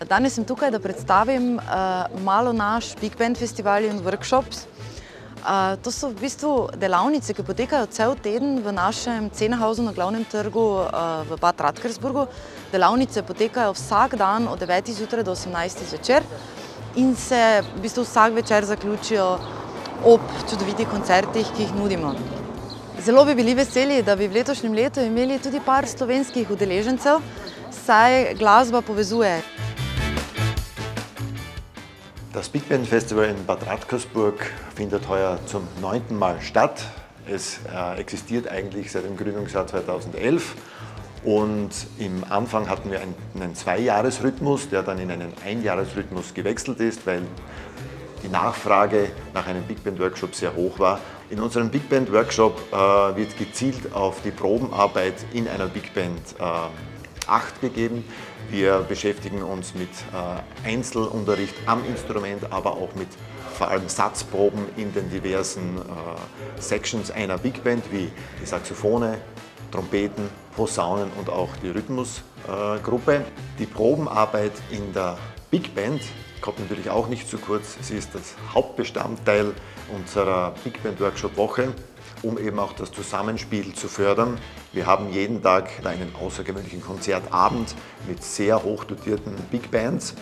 Danes sem tukaj, da predstavim malo naš Big Band festival in workshops. To so v bistvu delavnice, ki potekajo cel teden v našem Szenehausu na glavnem trgu v Bad Radkersburgu. Delavnice potekajo vsak dan od 9. zjutraj do 18. zvečer in se v bistvu vsak večer zaključijo ob čudovitih koncertih, ki jih nudimo. Zelo bi bili veseli, da bi v letošnjem letu imeli tudi par slovenskih udeležencev, saj glasba povezuje. Das Big Band Festival in Bad Radkersburg findet heuer zum 9. Mal statt. Es existiert eigentlich seit dem Gründungsjahr 2011 und im Anfang hatten wir einen Zweijahresrhythmus, der dann in einen Einjahresrhythmus gewechselt ist, weil die Nachfrage nach einem Big Band Workshop sehr hoch war. In unserem Big Band Workshop wird gezielt auf die Probenarbeit in einer Big Band Acht gegeben. Wir beschäftigen uns mit Einzelunterricht am Instrument, aber auch mit vor allem Satzproben in den diversen Sections einer Big Band, wie die Saxophone, Trompeten, Posaunen und auch die Rhythmusgruppe. Die Probenarbeit in der Big Band kommt natürlich auch nicht zu kurz. Sie ist das Hauptbestandteil unserer Big Band Workshop Woche, um eben auch das Zusammenspiel zu fördern. Wir haben jeden Tag einen außergewöhnlichen Konzertabend mit sehr hoch dotierten Big Bands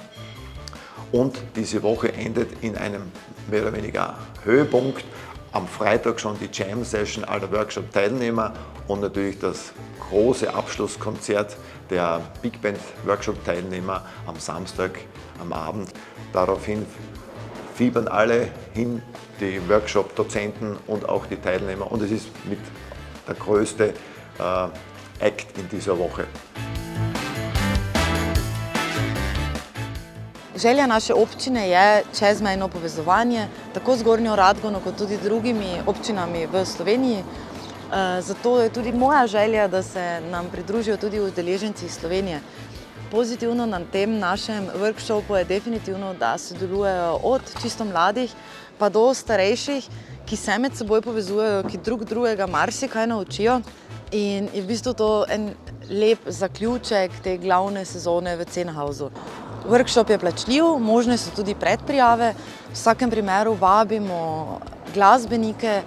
und diese Woche endet in einem mehr oder weniger Höhepunkt. Am Freitag schon die Jam-Session aller Workshop-Teilnehmer und natürlich das große Abschlusskonzert der Big Band Workshop-Teilnehmer am Samstag am Abend. Daraufhin fiebern alle hin, die Workshop-Dozenten und auch die Teilnehmer, und es ist mit der größte Act in dieser Woche. Želja naše občine je čezmejno povezovanje, tako z Gornjo Radgono kot tudi drugimi občinami v Sloveniji. Zato je tudi moja želja, da se nam pridružijo tudi udeleženci iz Slovenije. Pozitivno na tem našem workshopu je definitivno, da sodelujejo od čisto mladih pa do starejših, ki se med seboj povezujejo, ki drug drugega marsikaj naučijo. In je v bistvu to en lep zaključek te glavne sezone v Szenehausu. Workshop je plačljiv, možne so tudi predprijave. V vsakem primeru vabimo glasbenike,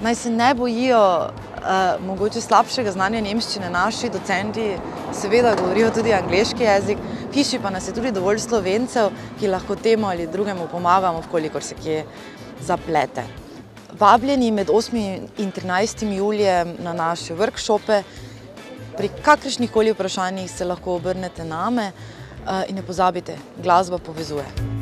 naj se ne bojijo mogoče slabšega znanja nemščine. Naši docenti seveda govorijo tudi angleški jezik, piši pa nas je tudi dovolj Slovencev, ki lahko temu ali drugemu pomagamo, vkolikor se kje zaplete. Vabljeni med 8. in 13. julijem na naše workshope. Pri kakršnih koli vprašanjih se lahko obrnete name in ne pozabite, glasba povezuje.